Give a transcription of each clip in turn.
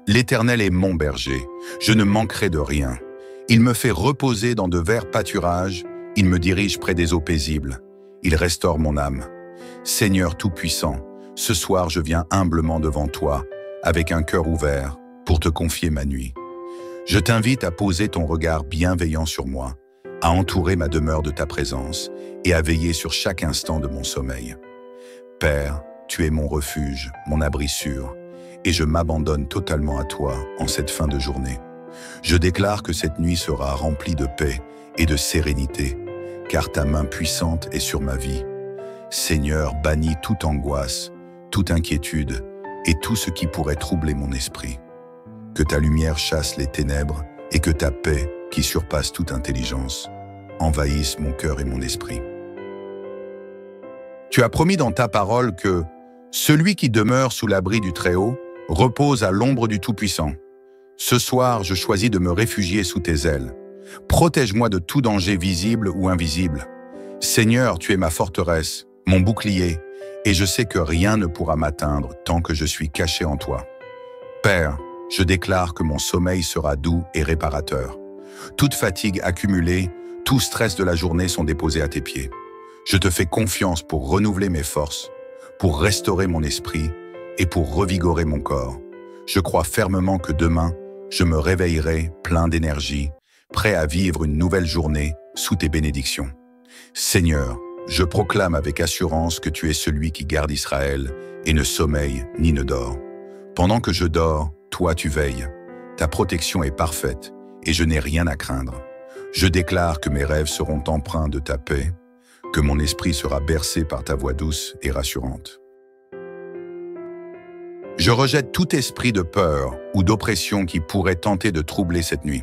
L'Éternel est mon berger, je ne manquerai de rien. Il me fait reposer dans de verts pâturages, il me dirige près des eaux paisibles, il restaure mon âme. Seigneur Tout-Puissant, ce soir je viens humblement devant toi, avec un cœur ouvert, pour te confier ma nuit. Je t'invite à poser ton regard bienveillant sur moi, à entourer ma demeure de ta présence et à veiller sur chaque instant de mon sommeil. Père, tu es mon refuge, mon abri sûr, et je m'abandonne totalement à toi en cette fin de journée. Je déclare que cette nuit sera remplie de paix et de sérénité, car ta main puissante est sur ma vie. Seigneur, bannis toute angoisse, toute inquiétude et tout ce qui pourrait troubler mon esprit. Que ta lumière chasse les ténèbres et que ta paix, qui surpasse toute intelligence, envahisse mon cœur et mon esprit. Tu as promis dans ta parole que celui qui demeure sous l'abri du Très-Haut repose à l'ombre du Tout-Puissant. Ce soir, je choisis de me réfugier sous tes ailes. Protège-moi de tout danger visible ou invisible. Seigneur, tu es ma forteresse, mon bouclier, et je sais que rien ne pourra m'atteindre tant que je suis caché en toi. Père, je déclare que mon sommeil sera doux et réparateur. Toute fatigue accumulée, tout stress de la journée sont déposés à tes pieds. Je te fais confiance pour renouveler mes forces, pour restaurer mon esprit et pour revigorer mon corps. Je crois fermement que demain, je me réveillerai plein d'énergie, prêt à vivre une nouvelle journée sous tes bénédictions. Seigneur, je proclame avec assurance que tu es celui qui garde Israël et ne sommeille ni ne dort. Pendant que je dors, toi tu veilles. Ta protection est parfaite et je n'ai rien à craindre. Je déclare que mes rêves seront empreints de ta paix, que mon esprit sera bercé par ta voix douce et rassurante. Je rejette tout esprit de peur ou d'oppression qui pourrait tenter de troubler cette nuit.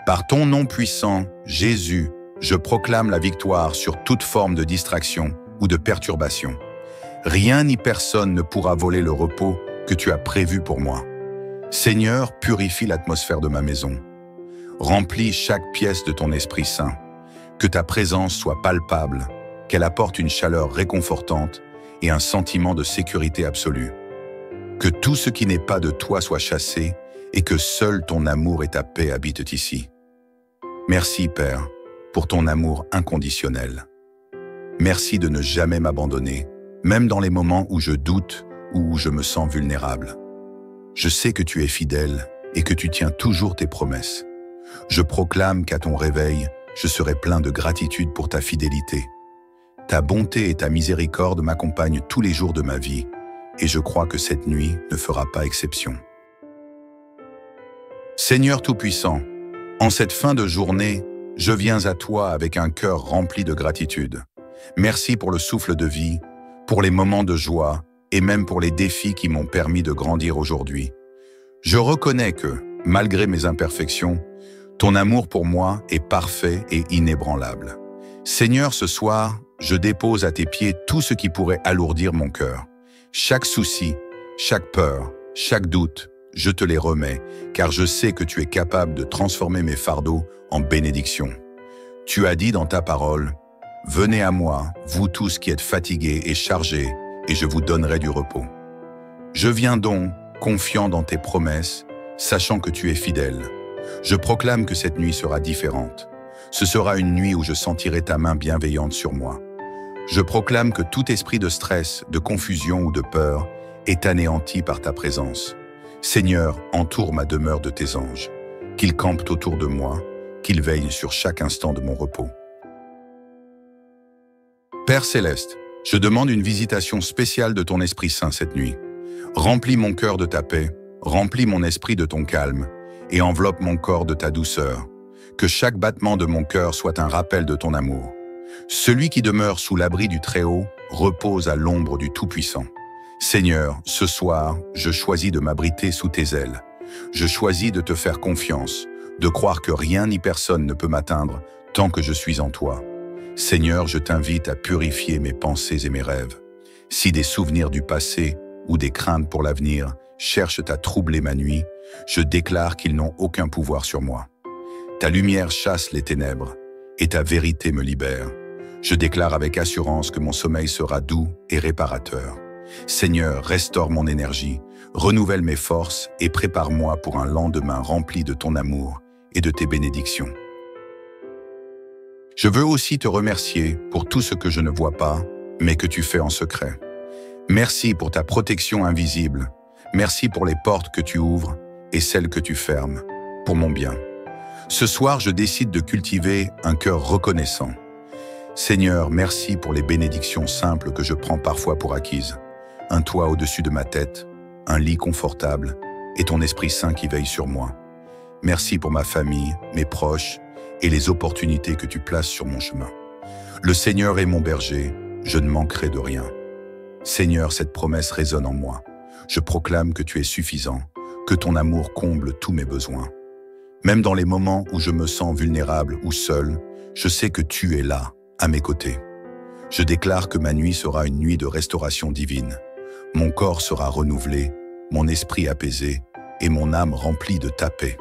Par ton nom puissant, Jésus, je proclame la victoire sur toute forme de distraction ou de perturbation. Rien ni personne ne pourra voler le repos que tu as prévu pour moi. Seigneur, purifie l'atmosphère de ma maison. Remplis chaque pièce de ton Esprit Saint. Que ta présence soit palpable, qu'elle apporte une chaleur réconfortante et un sentiment de sécurité absolue. Que tout ce qui n'est pas de toi soit chassé et que seul ton amour et ta paix habitent ici. Merci, Père, pour ton amour inconditionnel. Merci de ne jamais m'abandonner, même dans les moments où je doute ou où je me sens vulnérable. Je sais que tu es fidèle et que tu tiens toujours tes promesses. Je proclame qu'à ton réveil, je serai plein de gratitude pour ta fidélité. Ta bonté et ta miséricorde m'accompagnent tous les jours de ma vie, et je crois que cette nuit ne fera pas exception. Seigneur Tout-Puissant, en cette fin de journée, je viens à toi avec un cœur rempli de gratitude. Merci pour le souffle de vie, pour les moments de joie et même pour les défis qui m'ont permis de grandir aujourd'hui. Je reconnais que, malgré mes imperfections, ton amour pour moi est parfait et inébranlable. Seigneur, ce soir, je dépose à tes pieds tout ce qui pourrait alourdir mon cœur. Chaque souci, chaque peur, chaque doute, je te les remets, car je sais que tu es capable de transformer mes fardeaux en bénédictions. Tu as dit dans ta parole, « Venez à moi, vous tous qui êtes fatigués et chargés, et je vous donnerai du repos. » Je viens donc, confiant dans tes promesses, sachant que tu es fidèle. Je proclame que cette nuit sera différente. Ce sera une nuit où je sentirai ta main bienveillante sur moi. Je proclame que tout esprit de stress, de confusion ou de peur est anéanti par ta présence. Seigneur, entoure ma demeure de tes anges, qu'ils campent autour de moi, qu'ils veillent sur chaque instant de mon repos. Père Céleste, je demande une visitation spéciale de ton Esprit Saint cette nuit. Remplis mon cœur de ta paix, remplis mon esprit de ton calme, et enveloppe mon corps de ta douceur. Que chaque battement de mon cœur soit un rappel de ton amour. Celui qui demeure sous l'abri du Très-Haut repose à l'ombre du Tout-Puissant. Seigneur, ce soir, je choisis de m'abriter sous tes ailes. Je choisis de te faire confiance, de croire que rien ni personne ne peut m'atteindre tant que je suis en toi. Seigneur, je t'invite à purifier mes pensées et mes rêves. Si des souvenirs du passé ou des craintes pour l'avenir cherchent à troubler ma nuit, je déclare qu'ils n'ont aucun pouvoir sur moi. Ta lumière chasse les ténèbres et ta vérité me libère. Je déclare avec assurance que mon sommeil sera doux et réparateur. Seigneur, restaure mon énergie, Renouvelle mes forces et prépare-moi pour un lendemain rempli de ton amour et de tes bénédictions. Je veux aussi te remercier pour tout ce que je ne vois pas, mais que tu fais en secret. Merci pour ta protection invisible. Merci pour les portes que tu ouvres et celles que tu fermes, pour mon bien. Ce soir, je décide de cultiver un cœur reconnaissant. Seigneur, merci pour les bénédictions simples que je prends parfois pour acquises. Un toit au-dessus de ma tête, un lit confortable et ton Esprit Saint qui veille sur moi. Merci pour ma famille, mes proches et les opportunités que tu places sur mon chemin. Le Seigneur est mon berger, je ne manquerai de rien. Seigneur, cette promesse résonne en moi. Je proclame que tu es suffisant, que ton amour comble tous mes besoins. Même dans les moments où je me sens vulnérable ou seul, je sais que tu es là, à mes côtés. Je déclare que ma nuit sera une nuit de restauration divine. Mon corps sera renouvelé, mon esprit apaisé et mon âme remplie de ta paix.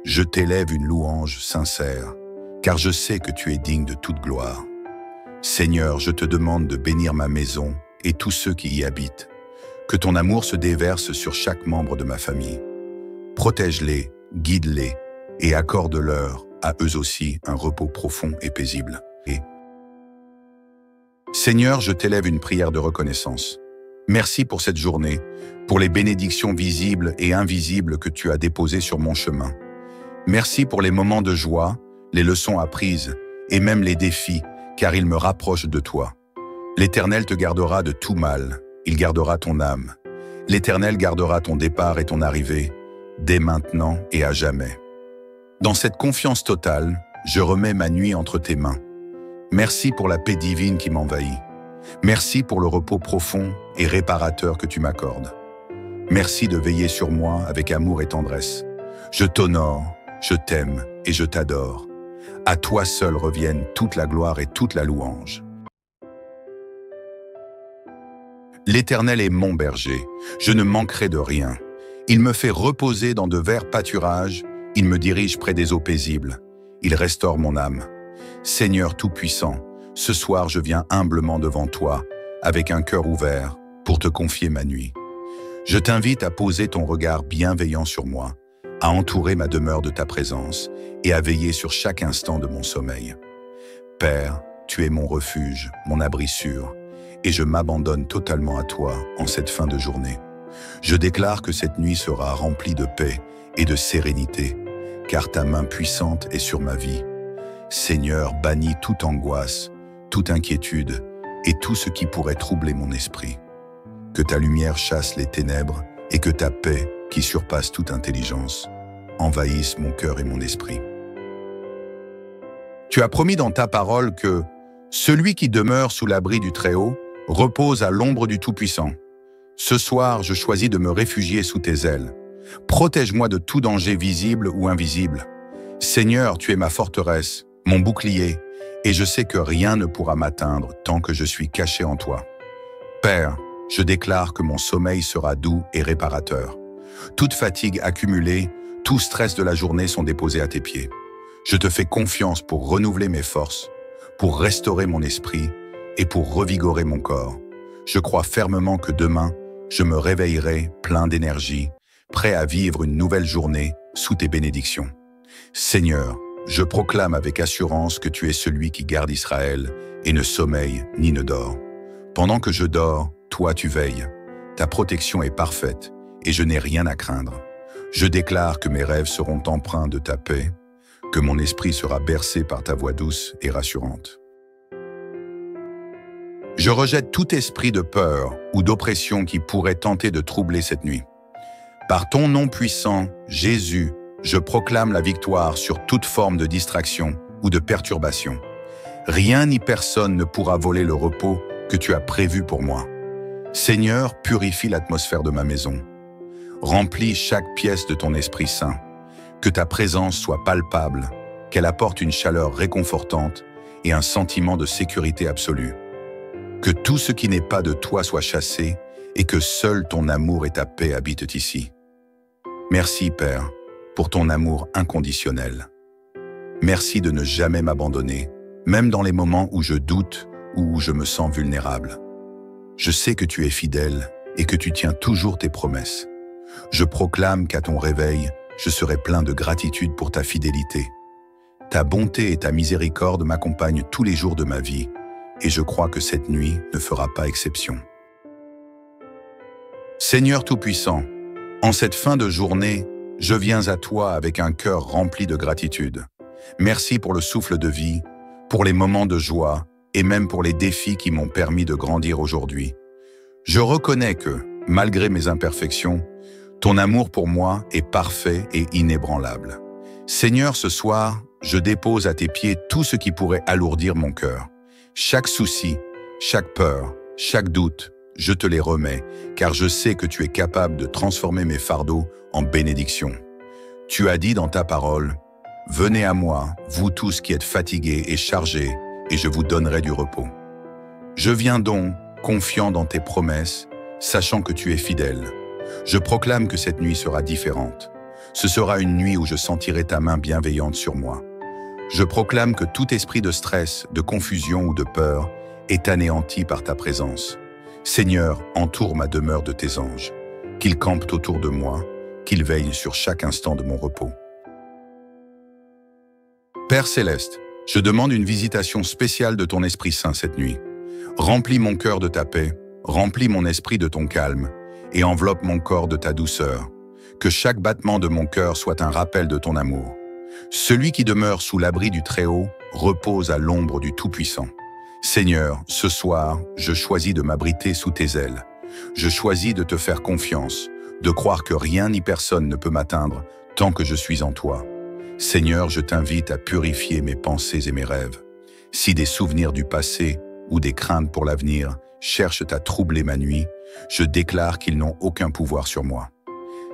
Je t'élève une louange sincère, car je sais que tu es digne de toute gloire. Seigneur, je te demande de bénir ma maison et tous ceux qui y habitent. Que ton amour se déverse sur chaque membre de ma famille. Protège-les, guide-les et accorde-leur, à eux aussi, un repos profond et paisible. Seigneur, je t'élève une prière de reconnaissance. Merci pour cette journée, pour les bénédictions visibles et invisibles que tu as déposées sur mon chemin. Merci pour les moments de joie, les leçons apprises et même les défis, car ils me rapprochent de toi. L'Éternel te gardera de tout mal, il gardera ton âme. L'Éternel gardera ton départ et ton arrivée, dès maintenant et à jamais. Dans cette confiance totale, je remets ma nuit entre tes mains. Merci pour la paix divine qui m'envahit. Merci pour le repos profond et réparateur que tu m'accordes. Merci de veiller sur moi avec amour et tendresse. Je t'honore, je t'aime et je t'adore. À toi seul reviennent toute la gloire et toute la louange. L'Éternel est mon berger, je ne manquerai de rien. Il me fait reposer dans de verts pâturages, il me dirige près des eaux paisibles. Il restaure mon âme. Seigneur Tout-Puissant, ce soir je viens humblement devant toi, avec un cœur ouvert, pour te confier ma nuit. Je t'invite à poser ton regard bienveillant sur moi, à entourer ma demeure de ta présence et à veiller sur chaque instant de mon sommeil. Père, tu es mon refuge, mon abri sûr, et je m'abandonne totalement à toi en cette fin de journée. Je déclare que cette nuit sera remplie de paix et de sérénité, car ta main puissante est sur ma vie. Seigneur, bannis toute angoisse, toute inquiétude et tout ce qui pourrait troubler mon esprit. Que ta lumière chasse les ténèbres et que ta paix, qui surpasse toute intelligence, envahisse mon cœur et mon esprit. Tu as promis dans ta parole que celui qui demeure sous l'abri du Très-Haut repose à l'ombre du Tout-Puissant. Ce soir, je choisis de me réfugier sous tes ailes. Protège-moi de tout danger visible ou invisible. Seigneur, tu es ma forteresse, mon bouclier, et je sais que rien ne pourra m'atteindre tant que je suis caché en toi. Père, je déclare que mon sommeil sera doux et réparateur. Toute fatigue accumulée, tout stress de la journée sont déposés à tes pieds. Je te fais confiance pour renouveler mes forces, pour restaurer mon esprit et pour revigorer mon corps. Je crois fermement que demain, je me réveillerai plein d'énergie, prêt à vivre une nouvelle journée sous tes bénédictions. Seigneur, je proclame avec assurance que tu es celui qui garde Israël et ne sommeille ni ne dort. Pendant que je dors, toi tu veilles. Ta protection est parfaite et je n'ai rien à craindre. Je déclare que mes rêves seront empreints de ta paix, que mon esprit sera bercé par ta voix douce et rassurante. Je rejette tout esprit de peur ou d'oppression qui pourrait tenter de troubler cette nuit. Par ton nom puissant, Jésus, je proclame la victoire sur toute forme de distraction ou de perturbation. Rien ni personne ne pourra voler le repos que tu as prévu pour moi. Seigneur, purifie l'atmosphère de ma maison. Remplis chaque pièce de ton Esprit Saint. Que ta présence soit palpable, qu'elle apporte une chaleur réconfortante et un sentiment de sécurité absolue. Que tout ce qui n'est pas de toi soit chassé et que seul ton amour et ta paix habitent ici. Merci, Père, pour ton amour inconditionnel. Merci de ne jamais m'abandonner, même dans les moments où je doute ou où je me sens vulnérable. Je sais que tu es fidèle et que tu tiens toujours tes promesses. Je proclame qu'à ton réveil, je serai plein de gratitude pour ta fidélité. Ta bonté et ta miséricorde m'accompagnent tous les jours de ma vie, et je crois que cette nuit ne fera pas exception. Seigneur Tout-Puissant, en cette fin de journée, je viens à toi avec un cœur rempli de gratitude. Merci pour le souffle de vie, pour les moments de joie et même pour les défis qui m'ont permis de grandir aujourd'hui. Je reconnais que, malgré mes imperfections, ton amour pour moi est parfait et inébranlable. Seigneur, ce soir, je dépose à tes pieds tout ce qui pourrait alourdir mon cœur. Chaque souci, chaque peur, chaque doute, je te les remets, car je sais que tu es capable de transformer mes fardeaux en bénédictions. Tu as dit dans ta parole, « Venez à moi, vous tous qui êtes fatigués et chargés, et je vous donnerai du repos. » Je viens donc, confiant dans tes promesses, sachant que tu es fidèle. Je proclame que cette nuit sera différente. Ce sera une nuit où je sentirai ta main bienveillante sur moi. Je proclame que tout esprit de stress, de confusion ou de peur est anéanti par ta présence. Seigneur, entoure ma demeure de tes anges, qu'ils campent autour de moi, qu'ils veillent sur chaque instant de mon repos. Père Céleste, je demande une visitation spéciale de ton Esprit Saint cette nuit. Remplis mon cœur de ta paix, remplis mon esprit de ton calme et enveloppe mon corps de ta douceur. Que chaque battement de mon cœur soit un rappel de ton amour. Celui qui demeure sous l'abri du Très-Haut repose à l'ombre du Tout-Puissant. Seigneur, ce soir, je choisis de m'abriter sous tes ailes. Je choisis de te faire confiance, de croire que rien ni personne ne peut m'atteindre tant que je suis en toi. Seigneur, je t'invite à purifier mes pensées et mes rêves. Si des souvenirs du passé ou des craintes pour l'avenir cherchent à troubler ma nuit, je déclare qu'ils n'ont aucun pouvoir sur moi.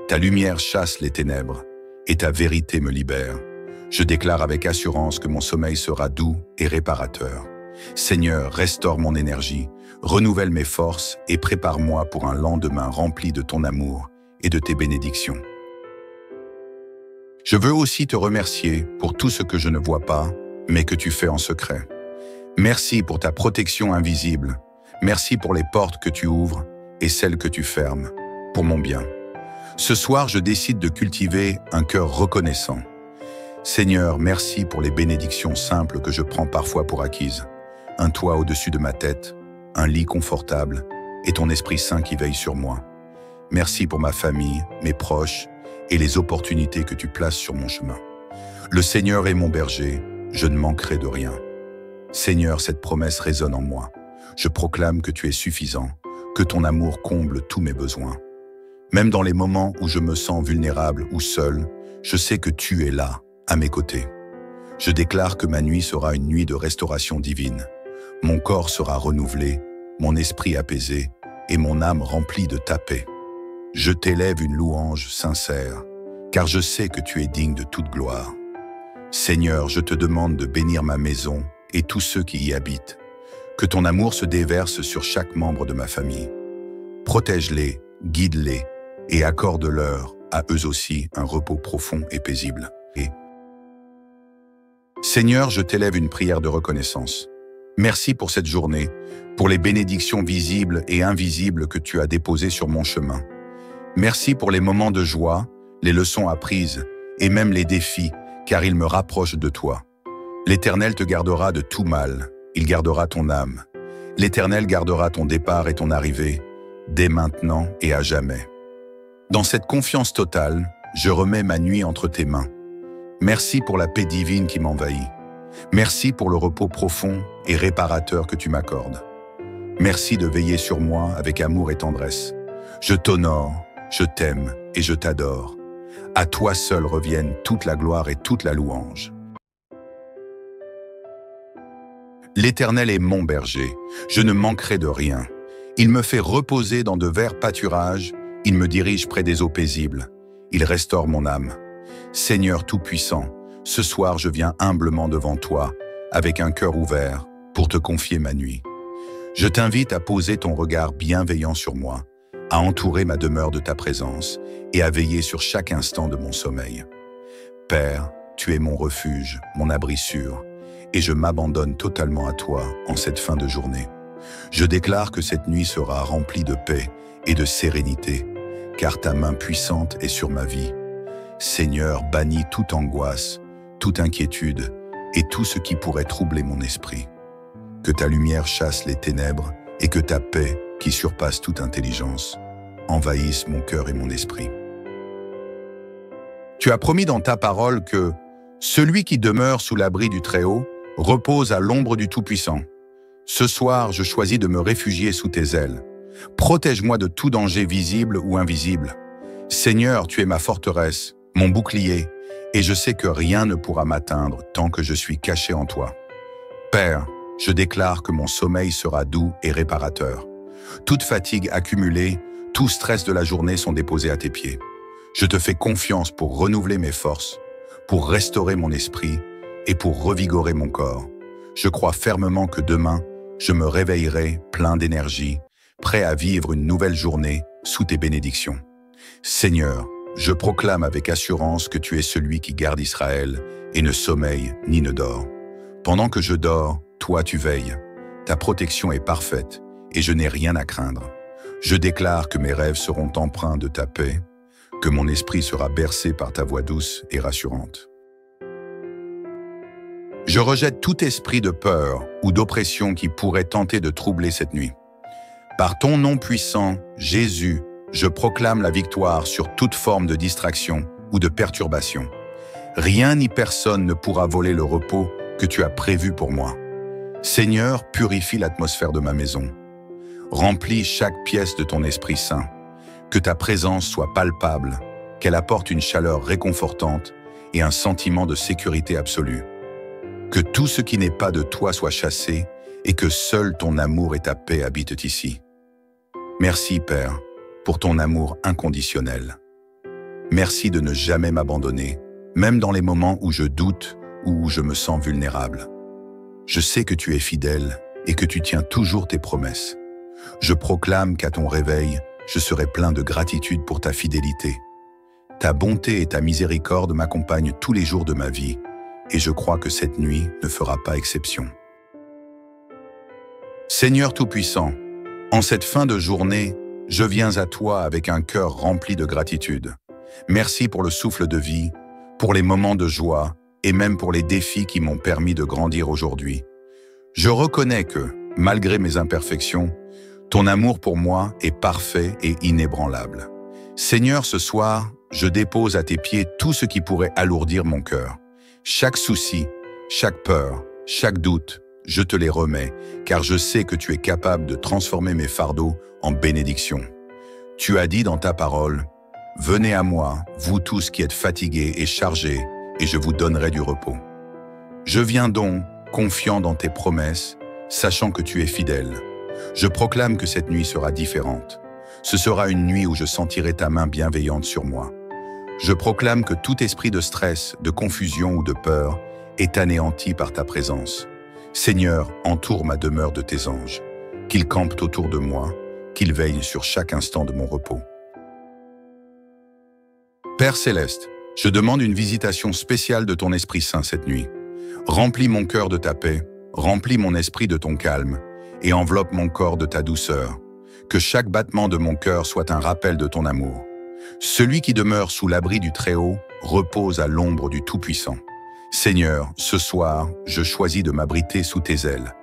Ta lumière chasse les ténèbres et ta vérité me libère. Je déclare avec assurance que mon sommeil sera doux et réparateur. Seigneur, restaure mon énergie, renouvelle mes forces et prépare-moi pour un lendemain rempli de ton amour et de tes bénédictions. Je veux aussi te remercier pour tout ce que je ne vois pas, mais que tu fais en secret. Merci pour ta protection invisible. Merci pour les portes que tu ouvres et celles que tu fermes, pour mon bien. Ce soir, je décide de cultiver un cœur reconnaissant. Seigneur, merci pour les bénédictions simples que je prends parfois pour acquises. Un toit au-dessus de ma tête, un lit confortable et ton Esprit Saint qui veille sur moi. Merci pour ma famille, mes proches et les opportunités que tu places sur mon chemin. Le Seigneur est mon berger, je ne manquerai de rien. Seigneur, cette promesse résonne en moi. Je proclame que tu es suffisant, que ton amour comble tous mes besoins. Même dans les moments où je me sens vulnérable ou seul, je sais que tu es là, à mes côtés. Je déclare que ma nuit sera une nuit de restauration divine. Mon corps sera renouvelé, mon esprit apaisé et mon âme remplie de ta paix. Je t'élève une louange sincère, car je sais que tu es digne de toute gloire. Seigneur, je te demande de bénir ma maison et tous ceux qui y habitent. Que ton amour se déverse sur chaque membre de ma famille. Protège-les, guide-les et accorde-leur, à eux aussi, un repos profond et paisible. Seigneur, je t'élève une prière de reconnaissance. Merci pour cette journée, pour les bénédictions visibles et invisibles que tu as déposées sur mon chemin. Merci pour les moments de joie, les leçons apprises et même les défis, car ils me rapprochent de toi. L'Éternel te gardera de tout mal, il gardera ton âme. L'Éternel gardera ton départ et ton arrivée, dès maintenant et à jamais. Dans cette confiance totale, je remets ma nuit entre tes mains. Merci pour la paix divine qui m'envahit. Merci pour le repos profond et réparateur que tu m'accordes. Merci de veiller sur moi avec amour et tendresse. Je t'honore, je t'aime et je t'adore. À toi seul reviennent toute la gloire et toute la louange. L'Éternel est mon berger, je ne manquerai de rien. Il me fait reposer dans de verts pâturages, il me dirige près des eaux paisibles. Il restaure mon âme. Seigneur Tout-Puissant, ce soir je viens humblement devant toi, avec un cœur ouvert, pour te confier ma nuit. Je t'invite à poser ton regard bienveillant sur moi, à entourer ma demeure de ta présence et à veiller sur chaque instant de mon sommeil. Père, tu es mon refuge, mon abri sûr, et je m'abandonne totalement à toi en cette fin de journée. Je déclare que cette nuit sera remplie de paix et de sérénité, car ta main puissante est sur ma vie. Seigneur, bannis toute angoisse, toute inquiétude et tout ce qui pourrait troubler mon esprit. Que ta lumière chasse les ténèbres et que ta paix, qui surpasse toute intelligence, envahisse mon cœur et mon esprit. Tu as promis dans ta parole que celui qui demeure sous l'abri du Très-Haut repose à l'ombre du Tout-Puissant. Ce soir, je choisis de me réfugier sous tes ailes. Protège-moi de tout danger visible ou invisible. Seigneur, tu es ma forteresse, mon bouclier, et je sais que rien ne pourra m'atteindre tant que je suis caché en toi. Père, je déclare que mon sommeil sera doux et réparateur. Toute fatigue accumulée, tout stress de la journée sont déposés à tes pieds. Je te fais confiance pour renouveler mes forces, pour restaurer mon esprit et pour revigorer mon corps. Je crois fermement que demain, je me réveillerai plein d'énergie, prêt à vivre une nouvelle journée sous tes bénédictions. Seigneur, je proclame avec assurance que tu es celui qui garde Israël et ne sommeille ni ne dort. Pendant que je dors, toi tu veilles. Ta protection est parfaite et je n'ai rien à craindre. Je déclare que mes rêves seront empreints de ta paix, que mon esprit sera bercé par ta voix douce et rassurante. Je rejette tout esprit de peur ou d'oppression qui pourrait tenter de troubler cette nuit. Par ton nom puissant, Jésus, je proclame la victoire sur toute forme de distraction ou de perturbation. Rien ni personne ne pourra voler le repos que tu as prévu pour moi. Seigneur, purifie l'atmosphère de ma maison. Remplis chaque pièce de ton Esprit Saint. Que ta présence soit palpable, qu'elle apporte une chaleur réconfortante et un sentiment de sécurité absolue. Que tout ce qui n'est pas de toi soit chassé et que seul ton amour et ta paix habitent ici. Merci, Père, pour ton amour inconditionnel. Merci de ne jamais m'abandonner, même dans les moments où je doute ou où je me sens vulnérable. Je sais que tu es fidèle et que tu tiens toujours tes promesses. Je proclame qu'à ton réveil, je serai plein de gratitude pour ta fidélité. Ta bonté et ta miséricorde m'accompagnent tous les jours de ma vie, et je crois que cette nuit ne fera pas exception. Seigneur Tout-Puissant, en cette fin de journée, je viens à toi avec un cœur rempli de gratitude. Merci pour le souffle de vie, pour les moments de joie et même pour les défis qui m'ont permis de grandir aujourd'hui. Je reconnais que, malgré mes imperfections, ton amour pour moi est parfait et inébranlable. Seigneur, ce soir, je dépose à tes pieds tout ce qui pourrait alourdir mon cœur. Chaque souci, chaque peur, chaque doute, je te les remets, car je sais que tu es capable de transformer mes fardeaux en bénédictions. Tu as dit dans ta parole, « Venez à moi, vous tous qui êtes fatigués et chargés, et je vous donnerai du repos. » Je viens donc, confiant dans tes promesses, sachant que tu es fidèle. Je proclame que cette nuit sera différente. Ce sera une nuit où je sentirai ta main bienveillante sur moi. Je proclame que tout esprit de stress, de confusion ou de peur est anéanti par ta présence. Seigneur, entoure ma demeure de tes anges, qu'ils campent autour de moi, qu'ils veillent sur chaque instant de mon repos. Père Céleste, je demande une visitation spéciale de ton Esprit Saint cette nuit. Remplis mon cœur de ta paix, remplis mon esprit de ton calme et enveloppe mon corps de ta douceur. Que chaque battement de mon cœur soit un rappel de ton amour. Celui qui demeure sous l'abri du Très-Haut repose à l'ombre du Tout-Puissant. Seigneur, ce soir, je choisis de m'abriter sous tes ailes.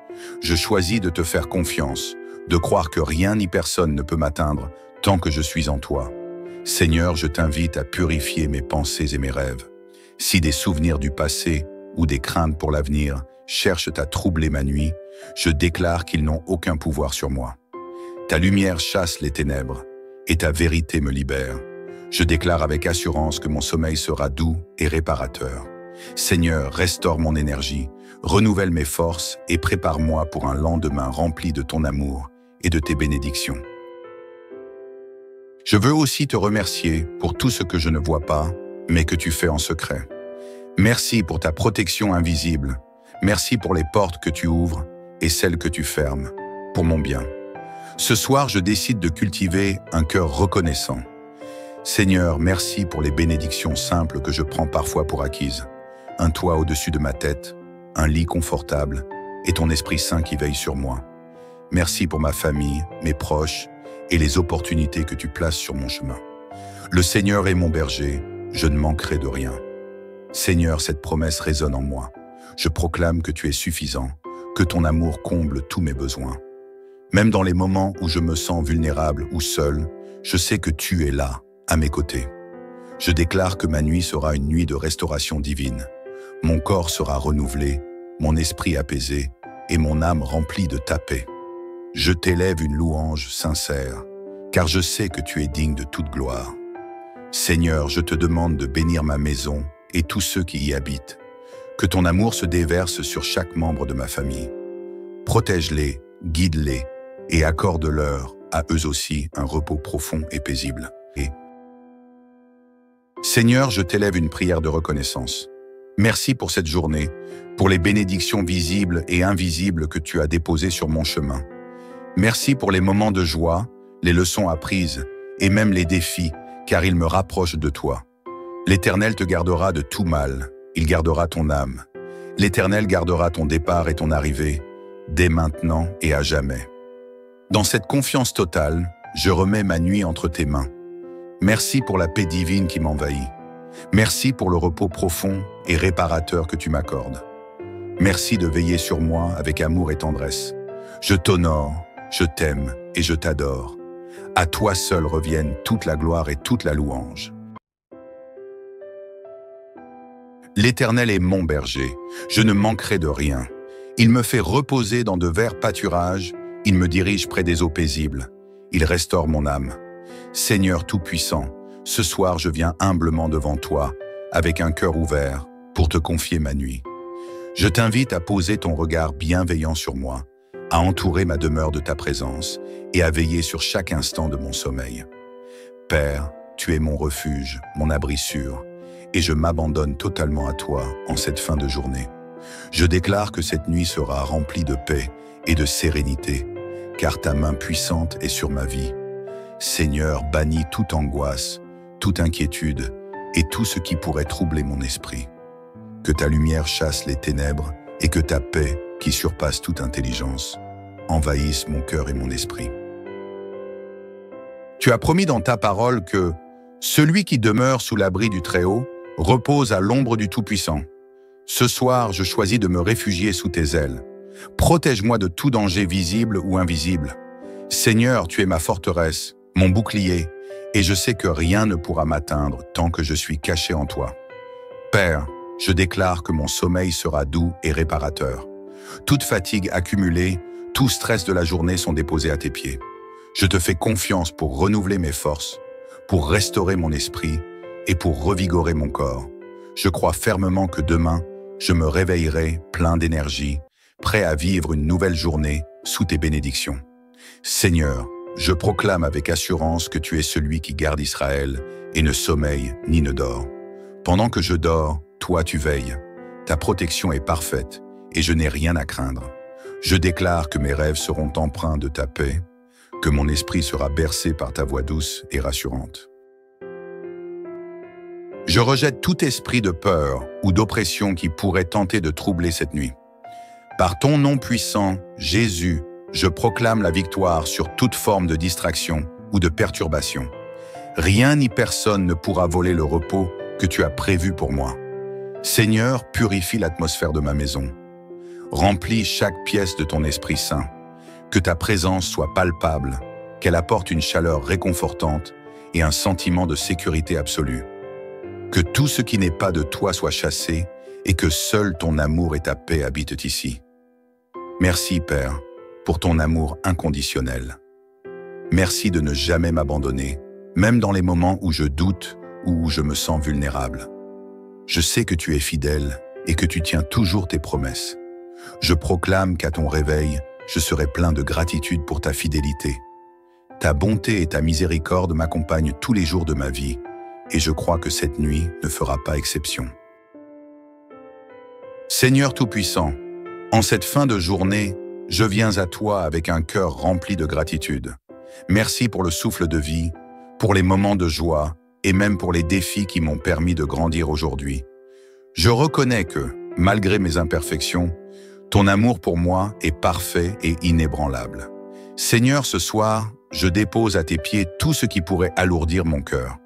Je choisis de te faire confiance, de croire que rien ni personne ne peut m'atteindre tant que je suis en toi. Seigneur, je t'invite à purifier mes pensées et mes rêves. Si des souvenirs du passé ou des craintes pour l'avenir cherchent à troubler ma nuit, je déclare qu'ils n'ont aucun pouvoir sur moi. Ta lumière chasse les ténèbres et ta vérité me libère. Je déclare avec assurance que mon sommeil sera doux et réparateur. Seigneur, restaure mon énergie, renouvelle mes forces et prépare-moi pour un lendemain rempli de ton amour et de tes bénédictions. Je veux aussi te remercier pour tout ce que je ne vois pas, mais que tu fais en secret. Merci pour ta protection invisible. Merci pour les portes que tu ouvres et celles que tu fermes, pour mon bien. Ce soir, je décide de cultiver un cœur reconnaissant. Seigneur, merci pour les bénédictions simples que je prends parfois pour acquises. Un toit au-dessus de ma tête, un lit confortable et ton Esprit Saint qui veille sur moi. Merci pour ma famille, mes proches et les opportunités que tu places sur mon chemin. Le Seigneur est mon berger, je ne manquerai de rien. Seigneur, cette promesse résonne en moi. Je proclame que tu es suffisant, que ton amour comble tous mes besoins. Même dans les moments où je me sens vulnérable ou seul, je sais que tu es là, à mes côtés. Je déclare que ma nuit sera une nuit de restauration divine. Mon corps sera renouvelé, mon esprit apaisé et mon âme remplie de ta paix. Je t'élève une louange sincère, car je sais que tu es digne de toute gloire. Seigneur, je te demande de bénir ma maison et tous ceux qui y habitent. Que ton amour se déverse sur chaque membre de ma famille. Protège-les, guide-les et accorde-leur, à eux aussi, un repos profond et paisible. Seigneur, je t'élève une prière de reconnaissance. Merci pour cette journée, pour les bénédictions visibles et invisibles que tu as déposées sur mon chemin. Merci pour les moments de joie, les leçons apprises et même les défis, car ils me rapprochent de toi. L'Éternel te gardera de tout mal, il gardera ton âme. L'Éternel gardera ton départ et ton arrivée, dès maintenant et à jamais. Dans cette confiance totale, je remets ma nuit entre tes mains. Merci pour la paix divine qui m'envahit. Merci pour le repos profond et réparateur que tu m'accordes. Merci de veiller sur moi avec amour et tendresse. Je t'honore, je t'aime et je t'adore. À toi seul reviennent toute la gloire et toute la louange. L'Éternel est mon berger, je ne manquerai de rien. Il me fait reposer dans de verts pâturages, il me dirige près des eaux paisibles. Il restaure mon âme. Seigneur Tout-Puissant, ce soir je viens humblement devant toi, avec un cœur ouvert, pour te confier ma nuit. Je t'invite à poser ton regard bienveillant sur moi, à entourer ma demeure de ta présence et à veiller sur chaque instant de mon sommeil. Père, tu es mon refuge, mon abri sûr, et je m'abandonne totalement à toi en cette fin de journée. Je déclare que cette nuit sera remplie de paix et de sérénité, car ta main puissante est sur ma vie. Seigneur, bannis toute angoisse, toute inquiétude et tout ce qui pourrait troubler mon esprit. Que ta lumière chasse les ténèbres et que ta paix, qui surpasse toute intelligence, envahisse mon cœur et mon esprit. Tu as promis dans ta parole que celui qui demeure sous l'abri du Très-Haut repose à l'ombre du Tout-Puissant. Ce soir, je choisis de me réfugier sous tes ailes. Protège-moi de tout danger visible ou invisible. Seigneur, tu es ma forteresse, mon bouclier, et je sais que rien ne pourra m'atteindre tant que je suis caché en toi. Père, je déclare que mon sommeil sera doux et réparateur. Toute fatigue accumulée, tout stress de la journée sont déposés à tes pieds. Je te fais confiance pour renouveler mes forces, pour restaurer mon esprit et pour revigorer mon corps. Je crois fermement que demain, je me réveillerai plein d'énergie, prêt à vivre une nouvelle journée sous tes bénédictions. Seigneur, je proclame avec assurance que tu es celui qui garde Israël et ne sommeille ni ne dort. Pendant que je dors, toi tu veilles. Ta protection est parfaite et je n'ai rien à craindre. Je déclare que mes rêves seront empreints de ta paix, que mon esprit sera bercé par ta voix douce et rassurante. Je rejette tout esprit de peur ou d'oppression qui pourrait tenter de troubler cette nuit. Par ton nom puissant, Jésus, je proclame la victoire sur toute forme de distraction ou de perturbation. Rien ni personne ne pourra voler le repos que tu as prévu pour moi. Seigneur, purifie l'atmosphère de ma maison. Remplis chaque pièce de ton Esprit Saint. Que ta présence soit palpable, qu'elle apporte une chaleur réconfortante et un sentiment de sécurité absolue. Que tout ce qui n'est pas de toi soit chassé et que seul ton amour et ta paix habitent ici. Merci, Père, pour ton amour inconditionnel. Merci de ne jamais m'abandonner, même dans les moments où je doute ou où je me sens vulnérable. Je sais que tu es fidèle et que tu tiens toujours tes promesses. Je proclame qu'à ton réveil, je serai plein de gratitude pour ta fidélité. Ta bonté et ta miséricorde m'accompagnent tous les jours de ma vie, et je crois que cette nuit ne fera pas exception. Seigneur Tout-Puissant, en cette fin de journée, je viens à toi avec un cœur rempli de gratitude. Merci pour le souffle de vie, pour les moments de joie et même pour les défis qui m'ont permis de grandir aujourd'hui. Je reconnais que, malgré mes imperfections, ton amour pour moi est parfait et inébranlable. Seigneur, ce soir, je dépose à tes pieds tout ce qui pourrait alourdir mon cœur.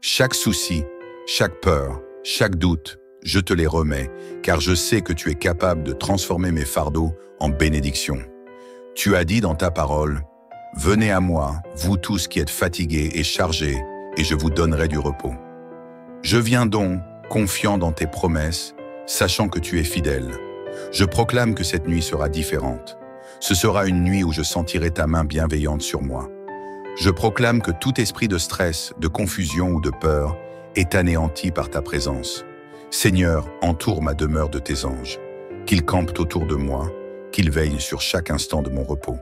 Chaque souci, chaque peur, chaque doute, je te les remets, car je sais que tu es capable de transformer mes fardeaux en bénédictions. Tu as dit dans ta parole, « Venez à moi, vous tous qui êtes fatigués et chargés, et je vous donnerai du repos. » Je viens donc, confiant dans tes promesses, sachant que tu es fidèle. Je proclame que cette nuit sera différente. Ce sera une nuit où je sentirai ta main bienveillante sur moi. Je proclame que tout esprit de stress, de confusion ou de peur est anéanti par ta présence. Seigneur, entoure ma demeure de tes anges, qu'ils campent autour de moi, qu'ils veillent sur chaque instant de mon repos.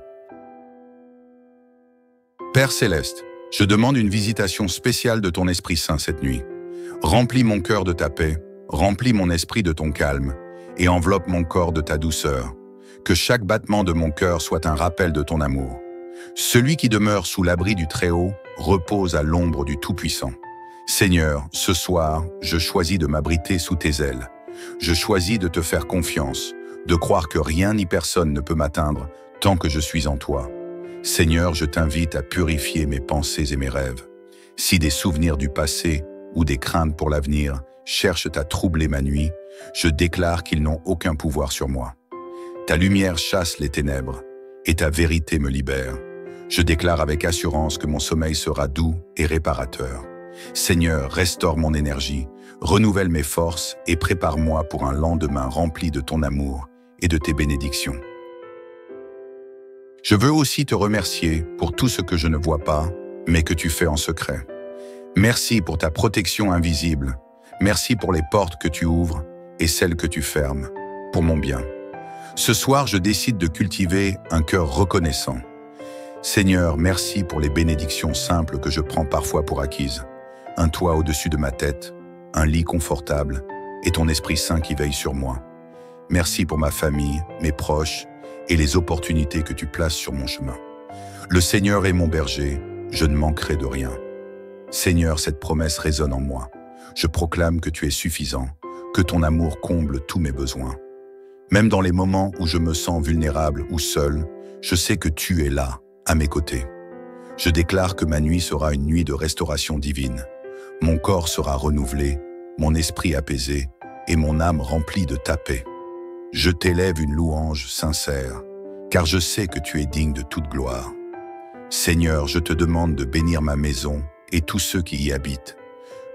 Père céleste, je demande une visitation spéciale de ton Esprit Saint cette nuit. Remplis mon cœur de ta paix, remplis mon esprit de ton calme et enveloppe mon corps de ta douceur. Que chaque battement de mon cœur soit un rappel de ton amour. Celui qui demeure sous l'abri du Très-Haut repose à l'ombre du Tout-Puissant. Seigneur, ce soir, je choisis de m'abriter sous tes ailes. Je choisis de te faire confiance, de croire que rien ni personne ne peut m'atteindre tant que je suis en toi. Seigneur, je t'invite à purifier mes pensées et mes rêves. Si des souvenirs du passé ou des craintes pour l'avenir cherchent à troubler ma nuit, je déclare qu'ils n'ont aucun pouvoir sur moi. Ta lumière chasse les ténèbres et ta vérité me libère. Je déclare avec assurance que mon sommeil sera doux et réparateur. Seigneur, restaure mon énergie, renouvelle mes forces et prépare-moi pour un lendemain rempli de ton amour et de tes bénédictions. Je veux aussi te remercier pour tout ce que je ne vois pas, mais que tu fais en secret. Merci pour ta protection invisible. Merci pour les portes que tu ouvres et celles que tu fermes, pour mon bien. Ce soir, je décide de cultiver un cœur reconnaissant. Seigneur, merci pour les bénédictions simples que je prends parfois pour acquises. Un toit au-dessus de ma tête, un lit confortable et ton Esprit Saint qui veille sur moi. Merci pour ma famille, mes proches et les opportunités que tu places sur mon chemin. Le Seigneur est mon berger, je ne manquerai de rien. Seigneur, cette promesse résonne en moi. Je proclame que tu es suffisant, que ton amour comble tous mes besoins. Même dans les moments où je me sens vulnérable ou seul, je sais que tu es là, à mes côtés. Je déclare que ma nuit sera une nuit de restauration divine. Mon corps sera renouvelé, mon esprit apaisé et mon âme remplie de ta paix. Je t'élève une louange sincère, car je sais que tu es digne de toute gloire. Seigneur, je te demande de bénir ma maison et tous ceux qui y habitent.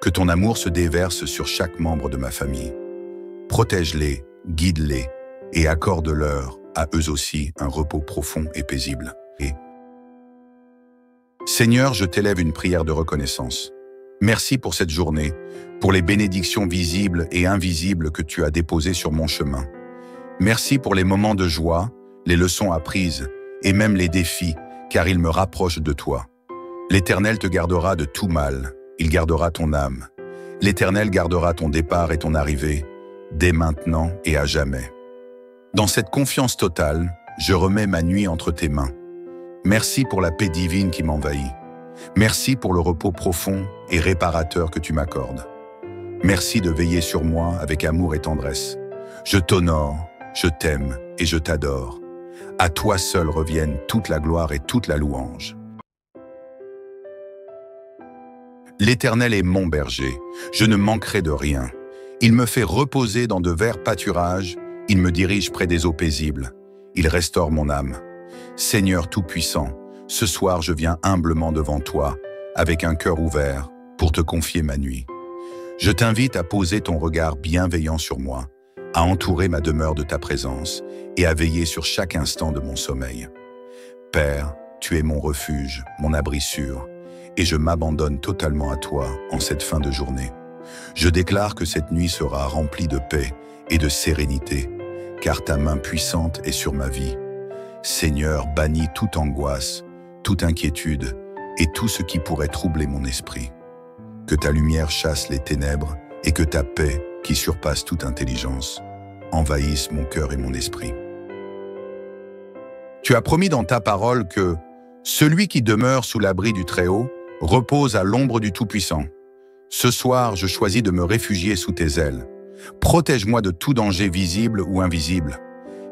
Que ton amour se déverse sur chaque membre de ma famille. Protège-les, guide-les et accorde-leur, à eux aussi, un repos profond et paisible. Seigneur, je t'élève une prière de reconnaissance. Merci pour cette journée, pour les bénédictions visibles et invisibles que tu as déposées sur mon chemin. Merci pour les moments de joie, les leçons apprises et même les défis, car ils me rapprochent de toi. L'Éternel te gardera de tout mal, il gardera ton âme. L'Éternel gardera ton départ et ton arrivée, dès maintenant et à jamais. Dans cette confiance totale, je remets ma nuit entre tes mains. Merci pour la paix divine qui m'envahit. Merci pour le repos profond et réparateur que tu m'accordes. Merci de veiller sur moi avec amour et tendresse. Je t'honore, je t'aime et je t'adore. À toi seul reviennent toute la gloire et toute la louange. L'Éternel est mon berger, je ne manquerai de rien. Il me fait reposer dans de verts pâturages, il me dirige près des eaux paisibles. Il restaure mon âme. Seigneur Tout-Puissant, ce soir je viens humblement devant toi, avec un cœur ouvert, pour te confier ma nuit. Je t'invite à poser ton regard bienveillant sur moi, à entourer ma demeure de ta présence et à veiller sur chaque instant de mon sommeil. Père, tu es mon refuge, mon abri sûr, et je m'abandonne totalement à toi en cette fin de journée. Je déclare que cette nuit sera remplie de paix et de sérénité, car ta main puissante est sur ma vie. Seigneur, bannis toute angoisse, toute inquiétude et tout ce qui pourrait troubler mon esprit. Que ta lumière chasse les ténèbres et que ta paix, qui surpasse toute intelligence, envahisse mon cœur et mon esprit. Tu as promis dans ta parole que celui qui demeure sous l'abri du Très-Haut repose à l'ombre du Tout-Puissant. Ce soir, je choisis de me réfugier sous tes ailes. Protège-moi de tout danger visible ou invisible.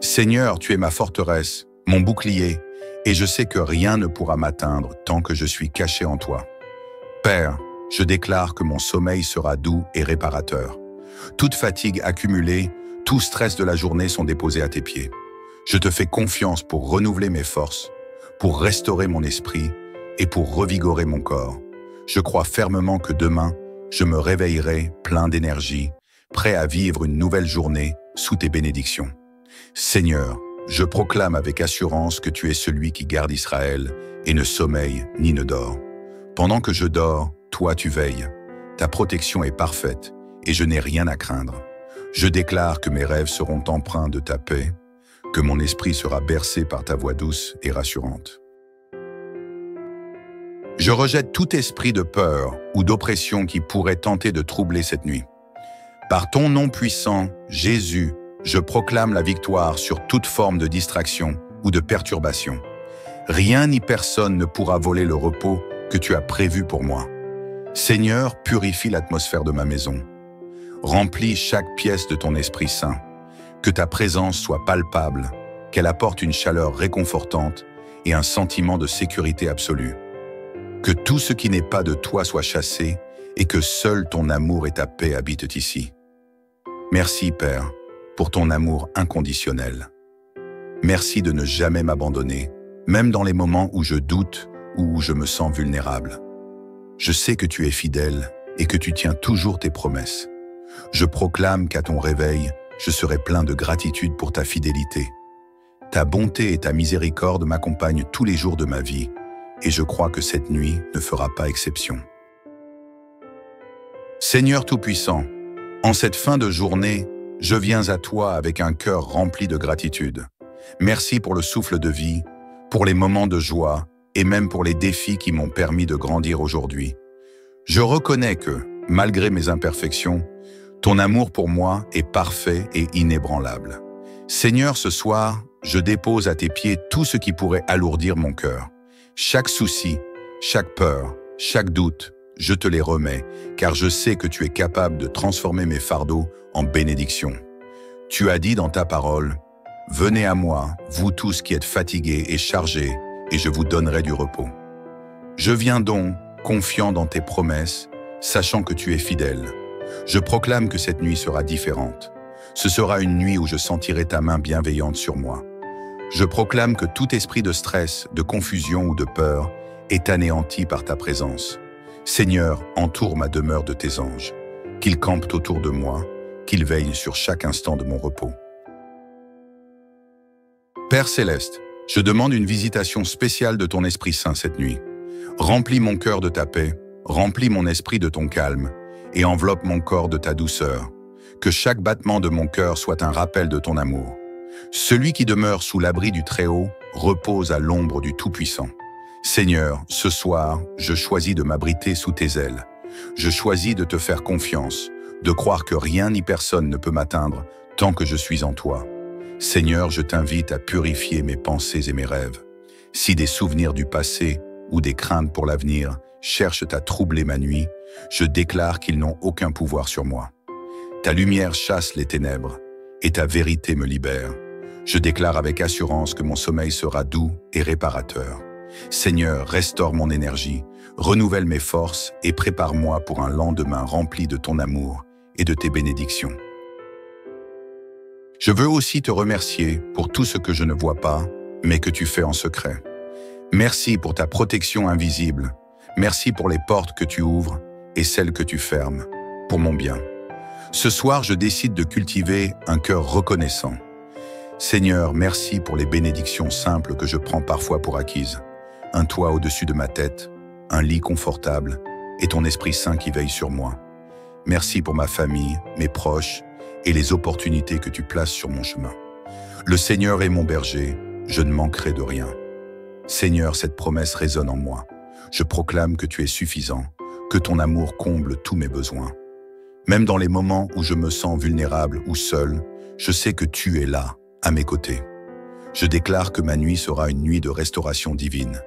Seigneur, tu es ma forteresse, mon bouclier, et je sais que rien ne pourra m'atteindre tant que je suis caché en toi. Père, je déclare que mon sommeil sera doux et réparateur. Toute fatigue accumulée, tout stress de la journée sont déposés à tes pieds. Je te fais confiance pour renouveler mes forces, pour restaurer mon esprit et pour revigorer mon corps. Je crois fermement que demain, je me réveillerai plein d'énergie, prêt à vivre une nouvelle journée sous tes bénédictions. Seigneur, je proclame avec assurance que tu es celui qui garde Israël et ne sommeille ni ne dort. Pendant que je dors, toi tu veilles. Ta protection est parfaite et je n'ai rien à craindre. Je déclare que mes rêves seront empreints de ta paix, que mon esprit sera bercé par ta voix douce et rassurante. Je rejette tout esprit de peur ou d'oppression qui pourrait tenter de troubler cette nuit. Par ton nom puissant, Jésus, je proclame la victoire sur toute forme de distraction ou de perturbation. Rien ni personne ne pourra voler le repos que tu as prévu pour moi. Seigneur, purifie l'atmosphère de ma maison. Remplis chaque pièce de ton Esprit Saint. Que ta présence soit palpable, qu'elle apporte une chaleur réconfortante et un sentiment de sécurité absolue. Que tout ce qui n'est pas de toi soit chassé et que seul ton amour et ta paix habitent ici. Merci, Père, pour ton amour inconditionnel. Merci de ne jamais m'abandonner, même dans les moments où je doute ou où je me sens vulnérable. Je sais que tu es fidèle et que tu tiens toujours tes promesses. Je proclame qu'à ton réveil, je serai plein de gratitude pour ta fidélité. Ta bonté et ta miséricorde m'accompagnent tous les jours de ma vie, et je crois que cette nuit ne fera pas exception. Seigneur Tout-Puissant, en cette fin de journée, je viens à toi avec un cœur rempli de gratitude. Merci pour le souffle de vie, pour les moments de joie et même pour les défis qui m'ont permis de grandir aujourd'hui. Je reconnais que, malgré mes imperfections, ton amour pour moi est parfait et inébranlable. Seigneur, ce soir, je dépose à tes pieds tout ce qui pourrait alourdir mon cœur. Chaque souci, chaque peur, chaque doute, je te les remets, car je sais que tu es capable de transformer mes fardeaux en bénédictions. Tu as dit dans ta parole, « Venez à moi, vous tous qui êtes fatigués et chargés, et je vous donnerai du repos. » Je viens donc, confiant dans tes promesses, sachant que tu es fidèle. Je proclame que cette nuit sera différente. Ce sera une nuit où je sentirai ta main bienveillante sur moi. Je proclame que tout esprit de stress, de confusion ou de peur est anéanti par ta présence. Seigneur, entoure ma demeure de tes anges, qu'ils campent autour de moi, qu'ils veillent sur chaque instant de mon repos. Père Céleste, je demande une visitation spéciale de ton Esprit Saint cette nuit. Remplis mon cœur de ta paix, remplis mon esprit de ton calme et enveloppe mon corps de ta douceur. Que chaque battement de mon cœur soit un rappel de ton amour. Celui qui demeure sous l'abri du Très-Haut repose à l'ombre du Tout-Puissant. Seigneur, ce soir, je choisis de m'abriter sous tes ailes. Je choisis de te faire confiance, de croire que rien ni personne ne peut m'atteindre tant que je suis en toi. Seigneur, je t'invite à purifier mes pensées et mes rêves. Si des souvenirs du passé ou des craintes pour l'avenir cherchent à troubler ma nuit, je déclare qu'ils n'ont aucun pouvoir sur moi. Ta lumière chasse les ténèbres et ta vérité me libère. Je déclare avec assurance que mon sommeil sera doux et réparateur. Seigneur, restaure mon énergie, renouvelle mes forces et prépare-moi pour un lendemain rempli de ton amour et de tes bénédictions. Je veux aussi te remercier pour tout ce que je ne vois pas, mais que tu fais en secret. Merci pour ta protection invisible. Merci pour les portes que tu ouvres et celles que tu fermes, pour mon bien. Ce soir, je décide de cultiver un cœur reconnaissant. Seigneur, merci pour les bénédictions simples que je prends parfois pour acquises. Un toit au-dessus de ma tête, un lit confortable et ton Esprit Saint qui veille sur moi. Merci pour ma famille, mes proches et les opportunités que tu places sur mon chemin. Le Seigneur est mon berger, je ne manquerai de rien. Seigneur, cette promesse résonne en moi. Je proclame que tu es suffisant, que ton amour comble tous mes besoins. Même dans les moments où je me sens vulnérable ou seul, je sais que tu es là, à mes côtés. Je déclare que ma nuit sera une nuit de restauration divine.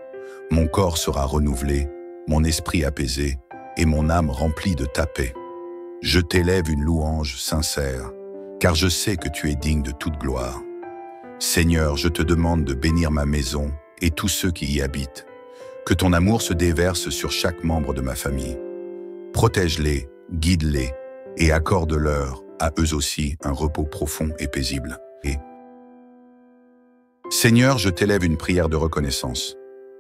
Mon corps sera renouvelé, mon esprit apaisé et mon âme remplie de ta paix. Je t'élève une louange sincère, car je sais que tu es digne de toute gloire. Seigneur, je te demande de bénir ma maison et tous ceux qui y habitent. Que ton amour se déverse sur chaque membre de ma famille. Protège-les, guide-les et accorde-leur à eux aussi un repos profond et paisible. Seigneur, je t'élève une prière de reconnaissance.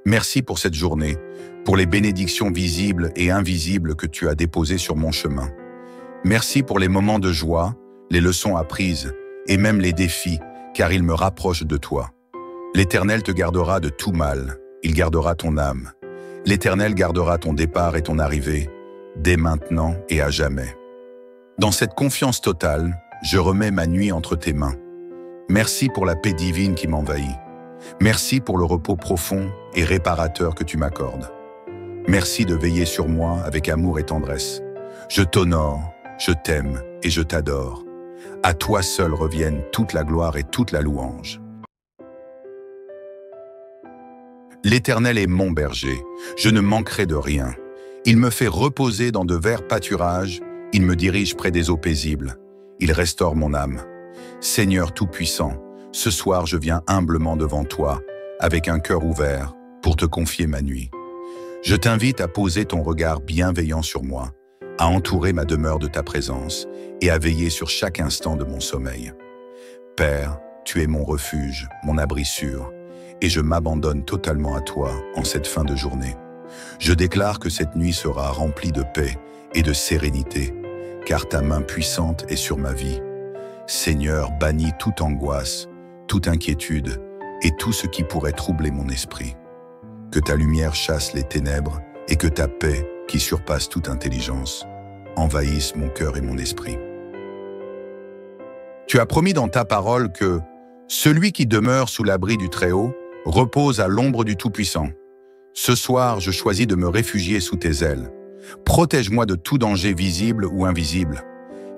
Merci pour cette journée, pour les bénédictions visibles et invisibles que tu as déposées sur mon chemin. Merci pour les moments de joie, les leçons apprises et même les défis, car ils me rapprochent de toi. L'Éternel te gardera de tout mal, il gardera ton âme. L'Éternel gardera ton départ et ton arrivée, dès maintenant et à jamais. Dans cette confiance totale, je remets ma nuit entre tes mains. Merci pour la paix divine qui m'envahit. Merci pour le repos profond et réparateur que tu m'accordes. Merci de veiller sur moi avec amour et tendresse. Je t'honore, je t'aime et je t'adore. À toi seul reviennent toute la gloire et toute la louange. L'Éternel est mon berger, je ne manquerai de rien. Il me fait reposer dans de verts pâturages, il me dirige près des eaux paisibles. Il restaure mon âme. Seigneur Tout-Puissant, ce soir je viens humblement devant toi, avec un cœur ouvert, pour te confier ma nuit. Je t'invite à poser ton regard bienveillant sur moi, à entourer ma demeure de ta présence et à veiller sur chaque instant de mon sommeil. Père, tu es mon refuge, mon abri sûr, et je m'abandonne totalement à toi en cette fin de journée. Je déclare que cette nuit sera remplie de paix et de sérénité, car ta main puissante est sur ma vie. Seigneur, bannis toute angoisse, toute inquiétude et tout ce qui pourrait troubler mon esprit. Que ta lumière chasse les ténèbres et que ta paix, qui surpasse toute intelligence, envahisse mon cœur et mon esprit. Tu as promis dans ta parole que celui qui demeure sous l'abri du Très-Haut repose à l'ombre du Tout-Puissant. Ce soir, je choisis de me réfugier sous tes ailes. Protège-moi de tout danger visible ou invisible.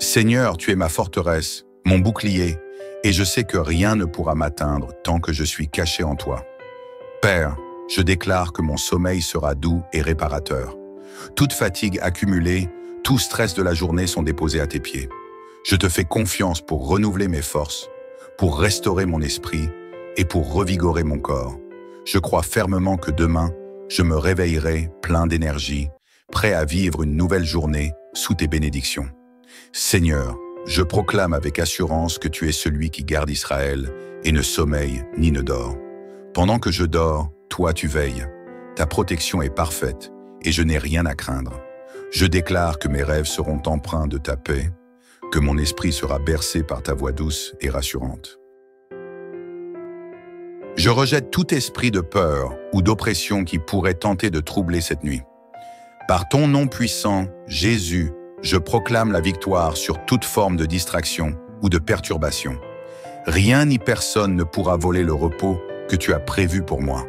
Seigneur, tu es ma forteresse, mon bouclier, et je sais que rien ne pourra m'atteindre tant que je suis caché en toi. Père, je déclare que mon sommeil sera doux et réparateur. Toute fatigue accumulée, tout stress de la journée sont déposés à tes pieds. Je te fais confiance pour renouveler mes forces, pour restaurer mon esprit et pour revigorer mon corps. Je crois fermement que demain, je me réveillerai plein d'énergie, prêt à vivre une nouvelle journée sous tes bénédictions. Seigneur, je proclame avec assurance que tu es celui qui garde Israël et ne sommeille ni ne dort. Pendant que je dors, toi tu veilles. Ta protection est parfaite et je n'ai rien à craindre. Je déclare que mes rêves seront empreints de ta paix, que mon esprit sera bercé par ta voix douce et rassurante. Je rejette tout esprit de peur ou d'oppression qui pourrait tenter de troubler cette nuit. Par ton nom puissant, Jésus, je proclame la victoire sur toute forme de distraction ou de perturbation. Rien ni personne ne pourra voler le repos que tu as prévu pour moi.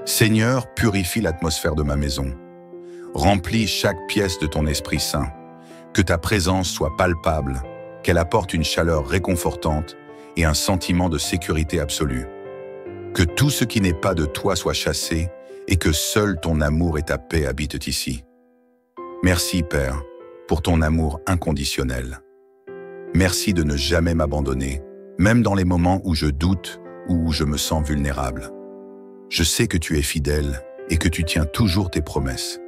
Seigneur, purifie l'atmosphère de ma maison. Remplis chaque pièce de ton Esprit Saint. Que ta présence soit palpable, qu'elle apporte une chaleur réconfortante et un sentiment de sécurité absolue. Que tout ce qui n'est pas de toi soit chassé et que seul ton amour et ta paix habitent ici. Merci, Père, pour ton amour inconditionnel. Merci de ne jamais m'abandonner, même dans les moments où je doute ou où je me sens vulnérable. Je sais que tu es fidèle et que tu tiens toujours tes promesses.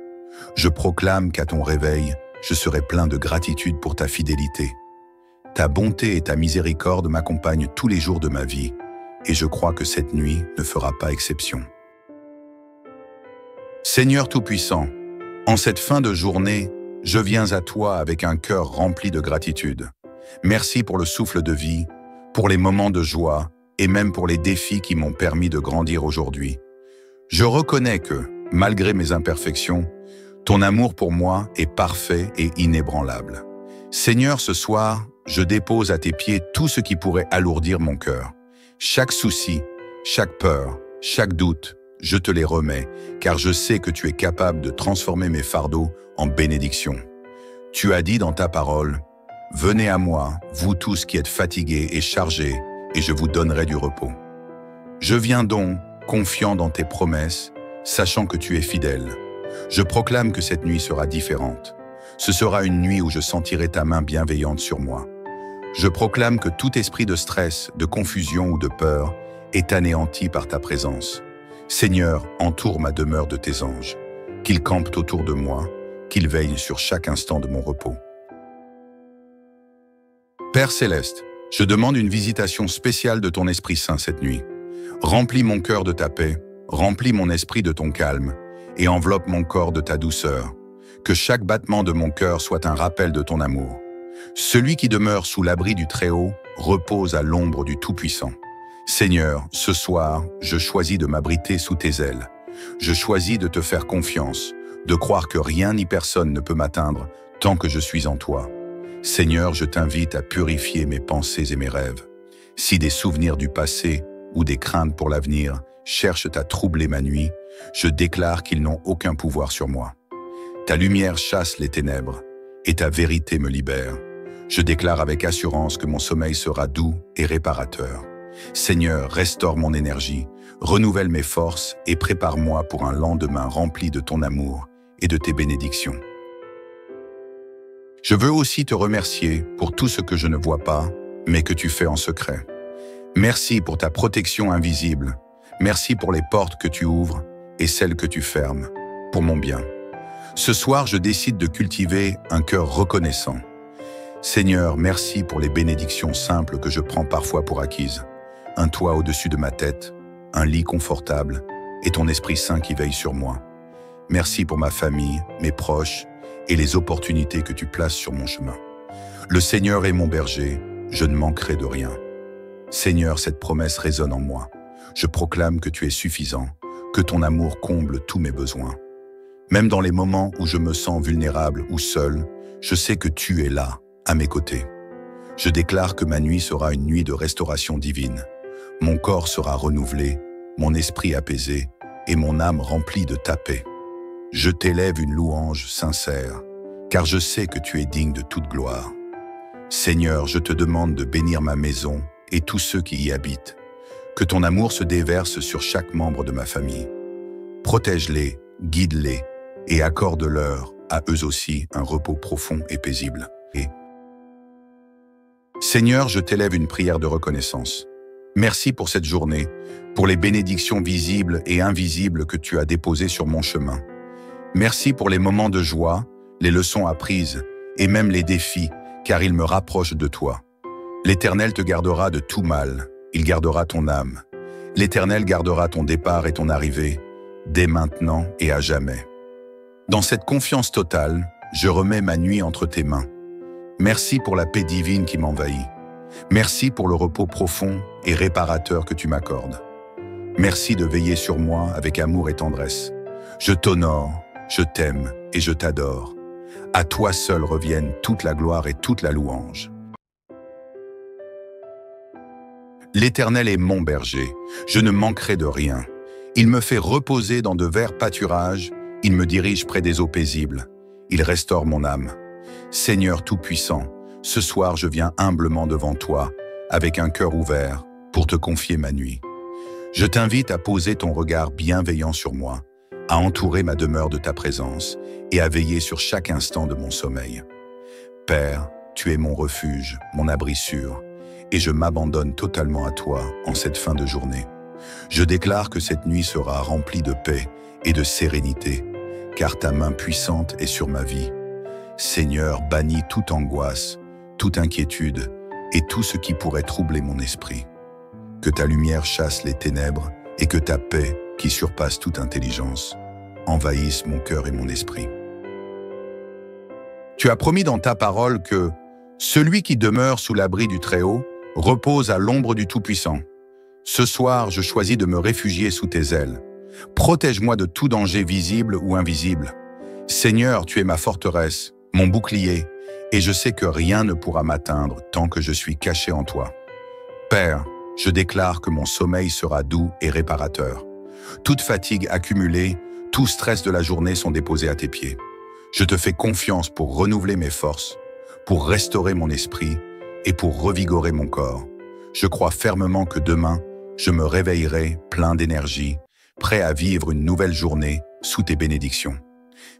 Je proclame qu'à ton réveil, je serai plein de gratitude pour ta fidélité. Ta bonté et ta miséricorde m'accompagnent tous les jours de ma vie, et je crois que cette nuit ne fera pas exception. Seigneur Tout-Puissant, en cette fin de journée, je viens à toi avec un cœur rempli de gratitude. Merci pour le souffle de vie, pour les moments de joie et même pour les défis qui m'ont permis de grandir aujourd'hui. Je reconnais que, malgré mes imperfections, ton amour pour moi est parfait et inébranlable. Seigneur, ce soir, je dépose à tes pieds tout ce qui pourrait alourdir mon cœur. Chaque souci, chaque peur, chaque doute, je te les remets, car je sais que tu es capable de transformer mes fardeaux en bénédictions. Tu as dit dans ta parole, « Venez à moi, vous tous qui êtes fatigués et chargés, et je vous donnerai du repos. » Je viens donc, confiant dans tes promesses, sachant que tu es fidèle. Je proclame que cette nuit sera différente. Ce sera une nuit où je sentirai ta main bienveillante sur moi. Je proclame que tout esprit de stress, de confusion ou de peur est anéanti par ta présence. Seigneur, entoure ma demeure de tes anges. Qu'ils campent autour de moi, qu'il veille sur chaque instant de mon repos. Père céleste, je demande une visitation spéciale de ton Esprit Saint cette nuit. Remplis mon cœur de ta paix, remplis mon esprit de ton calme et enveloppe mon corps de ta douceur. Que chaque battement de mon cœur soit un rappel de ton amour. Celui qui demeure sous l'abri du Très-Haut repose à l'ombre du Tout-Puissant. Seigneur, ce soir, je choisis de m'abriter sous tes ailes. Je choisis de te faire confiance, de croire que rien ni personne ne peut m'atteindre tant que je suis en toi. Seigneur, je t'invite à purifier mes pensées et mes rêves. Si des souvenirs du passé ou des craintes pour l'avenir cherchent à troubler ma nuit, je déclare qu'ils n'ont aucun pouvoir sur moi. Ta lumière chasse les ténèbres et ta vérité me libère. Je déclare avec assurance que mon sommeil sera doux et réparateur. Seigneur, restaure mon énergie, renouvelle mes forces et prépare-moi pour un lendemain rempli de ton amour et de tes bénédictions. Je veux aussi te remercier pour tout ce que je ne vois pas, mais que tu fais en secret. Merci pour ta protection invisible. Merci pour les portes que tu ouvres et celles que tu fermes, pour mon bien. Ce soir, je décide de cultiver un cœur reconnaissant. Seigneur, merci pour les bénédictions simples que je prends parfois pour acquises. Un toit au-dessus de ma tête, un lit confortable et ton Esprit Saint qui veille sur moi. Merci pour ma famille, mes proches et les opportunités que tu places sur mon chemin. Le Seigneur est mon berger, je ne manquerai de rien. Seigneur, cette promesse résonne en moi. Je proclame que tu es suffisant, que ton amour comble tous mes besoins. Même dans les moments où je me sens vulnérable ou seul, je sais que tu es là, à mes côtés. Je déclare que ma nuit sera une nuit de restauration divine. Mon corps sera renouvelé, mon esprit apaisé et mon âme remplie de ta paix. Je t'élève une louange sincère, car je sais que tu es digne de toute gloire. Seigneur, je te demande de bénir ma maison et tous ceux qui y habitent. Que ton amour se déverse sur chaque membre de ma famille. Protège-les, guide-les et accorde-leur, à eux aussi, un repos profond et paisible. Seigneur, je t'élève une prière de reconnaissance. Merci pour cette journée, pour les bénédictions visibles et invisibles que tu as déposées sur mon chemin. Merci pour les moments de joie, les leçons apprises et même les défis, car ils me rapprochent de toi. L'Éternel te gardera de tout mal, il gardera ton âme. L'Éternel gardera ton départ et ton arrivée, dès maintenant et à jamais. Dans cette confiance totale, je remets ma nuit entre tes mains. Merci pour la paix divine qui m'envahit. Merci pour le repos profond et réparateur que tu m'accordes. Merci de veiller sur moi avec amour et tendresse. Je t'honore, je t'aime et je t'adore. À toi seul reviennent toute la gloire et toute la louange. L'Éternel est mon berger, je ne manquerai de rien. Il me fait reposer dans de verts pâturages, il me dirige près des eaux paisibles. Il restaure mon âme. Seigneur Tout-Puissant, ce soir je viens humblement devant toi, avec un cœur ouvert, pour te confier ma nuit. Je t'invite à poser ton regard bienveillant sur moi, à entourer ma demeure de ta présence et à veiller sur chaque instant de mon sommeil. Père, tu es mon refuge, mon abri sûr, et je m'abandonne totalement à toi en cette fin de journée. Je déclare que cette nuit sera remplie de paix et de sérénité, car ta main puissante est sur ma vie. Seigneur, bannis toute angoisse, toute inquiétude et tout ce qui pourrait troubler mon esprit. Que ta lumière chasse les ténèbres et que ta paix, qui surpasse toute intelligence, envahisse mon cœur et mon esprit. Tu as promis dans ta parole que celui qui demeure sous l'abri du Très-Haut repose à l'ombre du Tout-Puissant. Ce soir, je choisis de me réfugier sous tes ailes. Protège-moi de tout danger visible ou invisible. Seigneur, tu es ma forteresse, mon bouclier, et je sais que rien ne pourra m'atteindre tant que je suis caché en toi. Père, je déclare que mon sommeil sera doux et réparateur. Toute fatigue accumulée, tout stress de la journée sont déposés à tes pieds. Je te fais confiance pour renouveler mes forces, pour restaurer mon esprit et pour revigorer mon corps. Je crois fermement que demain, je me réveillerai plein d'énergie, prêt à vivre une nouvelle journée sous tes bénédictions.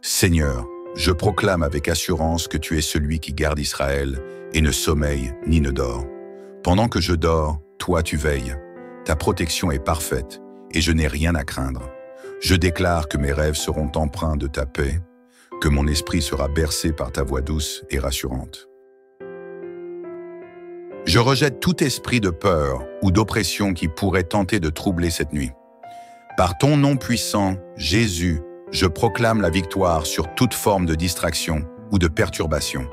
Seigneur, je proclame avec assurance que tu es celui qui garde Israël et ne sommeille ni ne dort. Pendant que je dors, toi tu veilles. Ta protection est parfaite et je n'ai rien à craindre. Je déclare que mes rêves seront empreints de ta paix, que mon esprit sera bercé par ta voix douce et rassurante. Je rejette tout esprit de peur ou d'oppression qui pourrait tenter de troubler cette nuit. Par ton nom puissant, Jésus, je proclame la victoire sur toute forme de distraction ou de perturbation.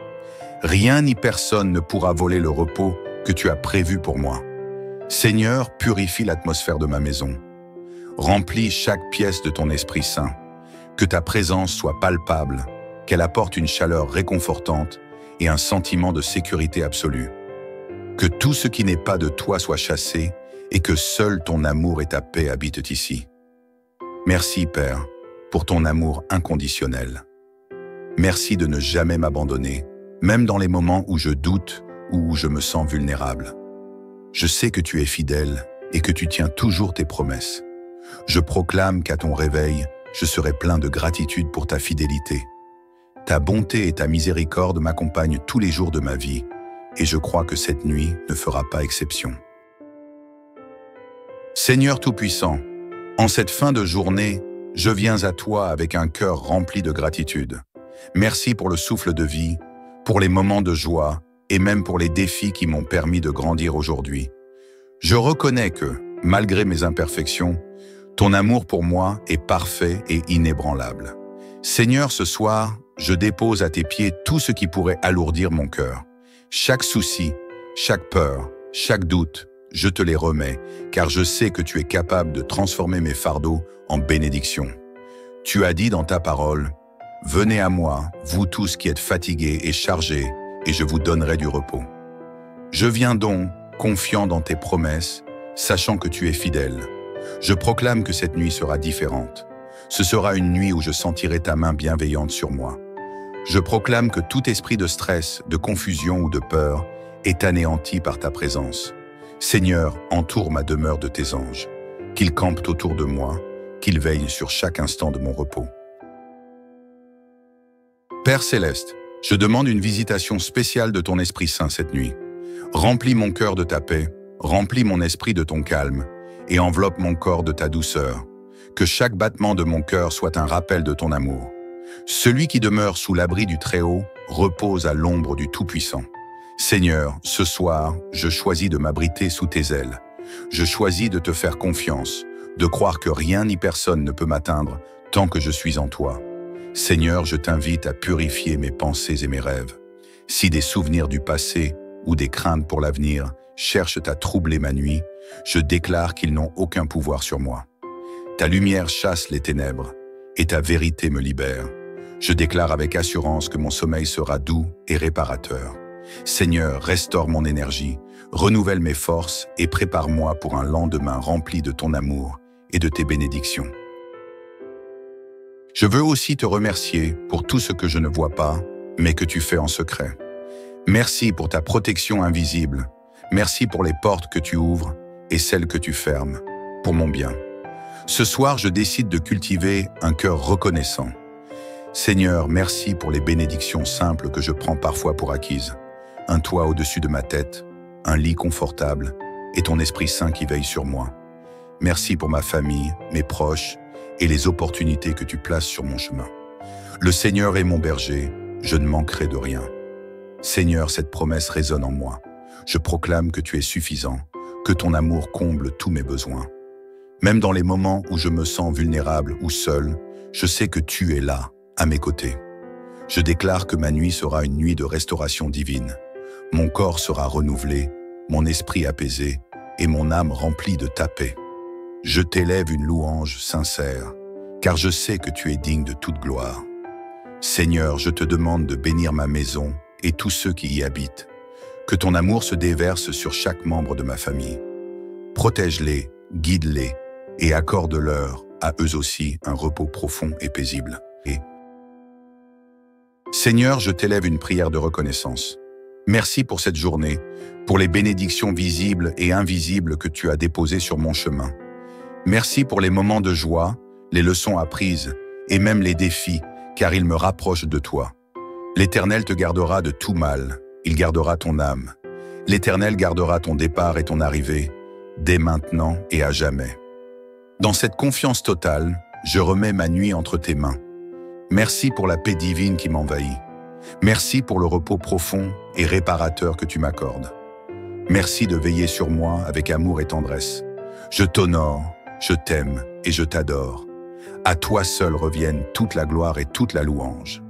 Rien ni personne ne pourra voler le repos que tu as prévu pour moi. Seigneur, purifie l'atmosphère de ma maison. Remplis chaque pièce de ton Esprit Saint. Que ta présence soit palpable, qu'elle apporte une chaleur réconfortante et un sentiment de sécurité absolue. Que tout ce qui n'est pas de toi soit chassé et que seul ton amour et ta paix habitent ici. Merci, Père, pour ton amour inconditionnel. Merci de ne jamais m'abandonner, même dans les moments où je doute ou où je me sens vulnérable. Je sais que tu es fidèle et que tu tiens toujours tes promesses. Je proclame qu'à ton réveil, je serai plein de gratitude pour ta fidélité. Ta bonté et ta miséricorde m'accompagnent tous les jours de ma vie, et je crois que cette nuit ne fera pas exception. Seigneur Tout-Puissant, en cette fin de journée, je viens à toi avec un cœur rempli de gratitude. Merci pour le souffle de vie, pour les moments de joie et même pour les défis qui m'ont permis de grandir aujourd'hui. Je reconnais que, malgré mes imperfections, ton amour pour moi est parfait et inébranlable. Seigneur, ce soir, je dépose à tes pieds tout ce qui pourrait alourdir mon cœur. Chaque souci, chaque peur, chaque doute, je te les remets, car je sais que tu es capable de transformer mes fardeaux en bénédictions. Tu as dit dans ta parole, « Venez à moi, vous tous qui êtes fatigués et chargés, et je vous donnerai du repos. » Je viens donc, confiant dans tes promesses, sachant que tu es fidèle. Je proclame que cette nuit sera différente. Ce sera une nuit où je sentirai ta main bienveillante sur moi. Je proclame que tout esprit de stress, de confusion ou de peur est anéanti par ta présence. Seigneur, entoure ma demeure de tes anges, qu'ils campent autour de moi, qu'ils veillent sur chaque instant de mon repos. Père Céleste, je demande une visitation spéciale de ton Esprit Saint cette nuit. Remplis mon cœur de ta paix, remplis mon esprit de ton calme, et enveloppe mon corps de ta douceur. Que chaque battement de mon cœur soit un rappel de ton amour. Celui qui demeure sous l'abri du Très-Haut repose à l'ombre du Tout-Puissant. Seigneur, ce soir, je choisis de m'abriter sous tes ailes. Je choisis de te faire confiance, de croire que rien ni personne ne peut m'atteindre tant que je suis en toi. Seigneur, je t'invite à purifier mes pensées et mes rêves. Si des souvenirs du passé ou des craintes pour l'avenir cherchent à troubler ma nuit, je déclare qu'ils n'ont aucun pouvoir sur moi. Ta lumière chasse les ténèbres et ta vérité me libère. Je déclare avec assurance que mon sommeil sera doux et réparateur. Seigneur, restaure mon énergie, renouvelle mes forces et prépare-moi pour un lendemain rempli de ton amour et de tes bénédictions. Je veux aussi te remercier pour tout ce que je ne vois pas, mais que tu fais en secret. Merci pour ta protection invisible. Merci pour les portes que tu ouvres et celles que tu fermes, pour mon bien. Ce soir, je décide de cultiver un cœur reconnaissant. Seigneur, merci pour les bénédictions simples que je prends parfois pour acquises. Un toit au-dessus de ma tête, un lit confortable et ton Esprit Saint qui veille sur moi. Merci pour ma famille, mes proches et les opportunités que tu places sur mon chemin. Le Seigneur est mon berger, je ne manquerai de rien. Seigneur, cette promesse résonne en moi. Je proclame que tu es suffisant, que ton amour comble tous mes besoins. Même dans les moments où je me sens vulnérable ou seul, je sais que tu es là, à mes côtés. Je déclare que ma nuit sera une nuit de restauration divine. Mon corps sera renouvelé, mon esprit apaisé et mon âme remplie de ta paix. Je t'élève une louange sincère, car je sais que tu es digne de toute gloire. Seigneur, je te demande de bénir ma maison et tous ceux qui y habitent. Que ton amour se déverse sur chaque membre de ma famille. Protège-les, guide-les et accorde-leur, à eux aussi, un repos profond et paisible. Seigneur, je t'élève une prière de reconnaissance. Merci pour cette journée, pour les bénédictions visibles et invisibles que tu as déposées sur mon chemin. Merci pour les moments de joie, les leçons apprises et même les défis, car ils me rapprochent de toi. L'Éternel te gardera de tout mal, il gardera ton âme. L'Éternel gardera ton départ et ton arrivée, dès maintenant et à jamais. Dans cette confiance totale, je remets ma nuit entre tes mains. Merci pour la paix divine qui m'envahit. Merci pour le repos profond et réparateur que tu m'accordes. Merci de veiller sur moi avec amour et tendresse. Je t'honore, je t'aime et je t'adore. À toi seul reviennent toute la gloire et toute la louange.